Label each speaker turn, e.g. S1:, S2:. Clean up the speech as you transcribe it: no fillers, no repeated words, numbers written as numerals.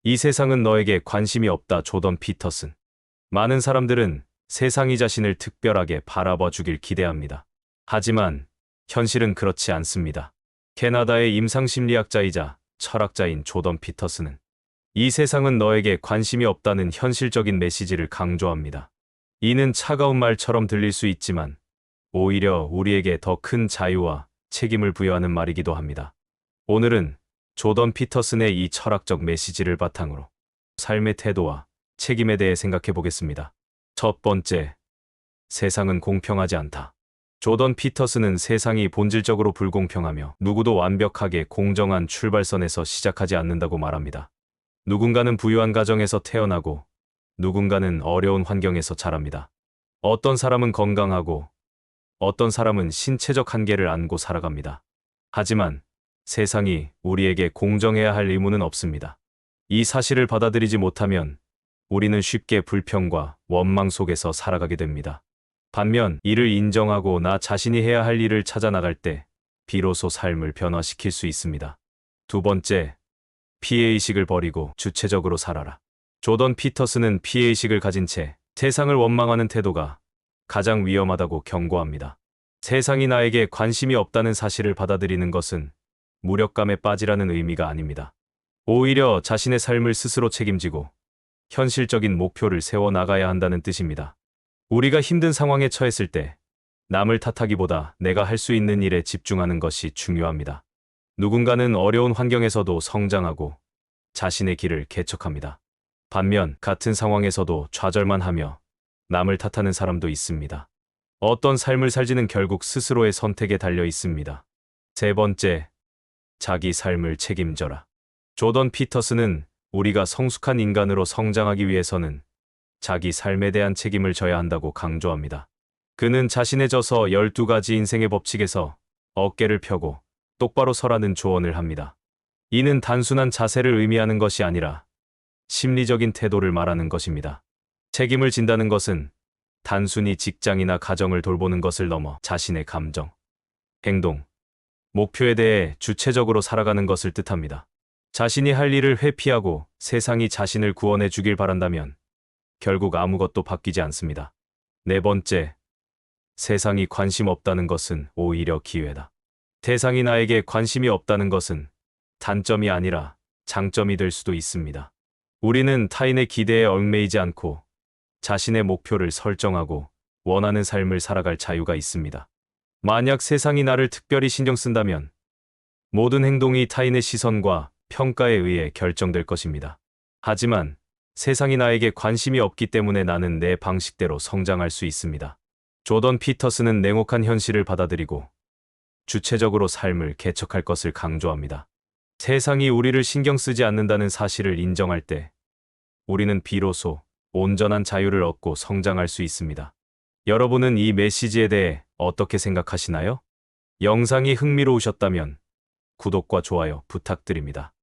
S1: 이 세상은 너에게 관심이 없다. 조던 피터슨. 많은 사람들은 세상이 자신을 특별하게 바라봐 주길 기대합니다. 하지만 현실은 그렇지 않습니다. 캐나다의 임상심리학자이자 철학자인 조던 피터슨은 이 세상은 너에게 관심이 없다는 현실적인 메시지를 강조합니다. 이는 차가운 말처럼 들릴 수 있지만 오히려 우리에게 더 큰 자유와 책임을 부여하는 말이기도 합니다. 오늘은 조던 피터슨의 이 철학적 메시지를 바탕으로 삶의 태도와 책임에 대해 생각해 보겠습니다. 첫 번째, 세상은 공평하지 않다. 조던 피터슨은 세상이 본질적으로 불공평하며 누구도 완벽하게 공정한 출발선에서 시작하지 않는다고 말합니다. 누군가는 부유한 가정에서 태어나고 누군가는 어려운 환경에서 자랍니다. 어떤 사람은 건강하고 어떤 사람은 신체적 한계를 안고 살아갑니다. 하지만 세상이 우리에게 공정해야 할 의무는 없습니다. 이 사실을 받아들이지 못하면 우리는 쉽게 불평과 원망 속에서 살아가게 됩니다. 반면 이를 인정하고 나 자신이 해야 할 일을 찾아 나갈 때 비로소 삶을 변화시킬 수 있습니다. 두 번째, 피해의식을 버리고 주체적으로 살아라. 조던 피터슨은 피해의식을 가진 채 세상을 원망하는 태도가 가장 위험하다고 경고합니다. 세상이 나에게 관심이 없다는 사실을 받아들이는 것은 무력감에 빠지라는 의미가 아닙니다. 오히려 자신의 삶을 스스로 책임지고 현실적인 목표를 세워 나가야 한다는 뜻입니다. 우리가 힘든 상황에 처했을 때 남을 탓하기보다 내가 할 수 있는 일에 집중하는 것이 중요합니다. 누군가는 어려운 환경에서도 성장하고 자신의 길을 개척합니다. 반면 같은 상황에서도 좌절만 하며 남을 탓하는 사람도 있습니다. 어떤 삶을 살지는 결국 스스로의 선택에 달려 있습니다. 세 번째, 자기 삶을 책임져라. 조던 피터슨은 우리가 성숙한 인간으로 성장하기 위해서는 자기 삶에 대한 책임을 져야 한다고 강조합니다. 그는 자신에 져서 12가지 인생의 법칙에서 어깨를 펴고 똑바로 서라는 조언을 합니다. 이는 단순한 자세를 의미하는 것이 아니라 심리적인 태도를 말하는 것입니다. 책임을 진다는 것은 단순히 직장이나 가정을 돌보는 것을 넘어 자신의 감정, 행동, 목표에 대해 주체적으로 살아가는 것을 뜻합니다. 자신이 할 일을 회피하고 세상이 자신을 구원해 주길 바란다면 결국 아무것도 바뀌지 않습니다. 네 번째, 세상이 관심 없다는 것은 오히려 기회다. 세상이 나에게 관심이 없다는 것은 단점이 아니라 장점이 될 수도 있습니다. 우리는 타인의 기대에 얽매이지 않고 자신의 목표를 설정하고 원하는 삶을 살아갈 자유가 있습니다. 만약 세상이 나를 특별히 신경 쓴다면 모든 행동이 타인의 시선과 평가에 의해 결정될 것입니다. 하지만 세상이 나에게 관심이 없기 때문에 나는 내 방식대로 성장할 수 있습니다. 조던 피터슨은 냉혹한 현실을 받아들이고 주체적으로 삶을 개척할 것을 강조합니다. 세상이 우리를 신경 쓰지 않는다는 사실을 인정할 때 우리는 비로소 온전한 자유를 얻고 성장할 수 있습니다. 여러분은 이 메시지에 대해 어떻게 생각하시나요? 영상이 흥미로우셨다면 구독과 좋아요 부탁드립니다.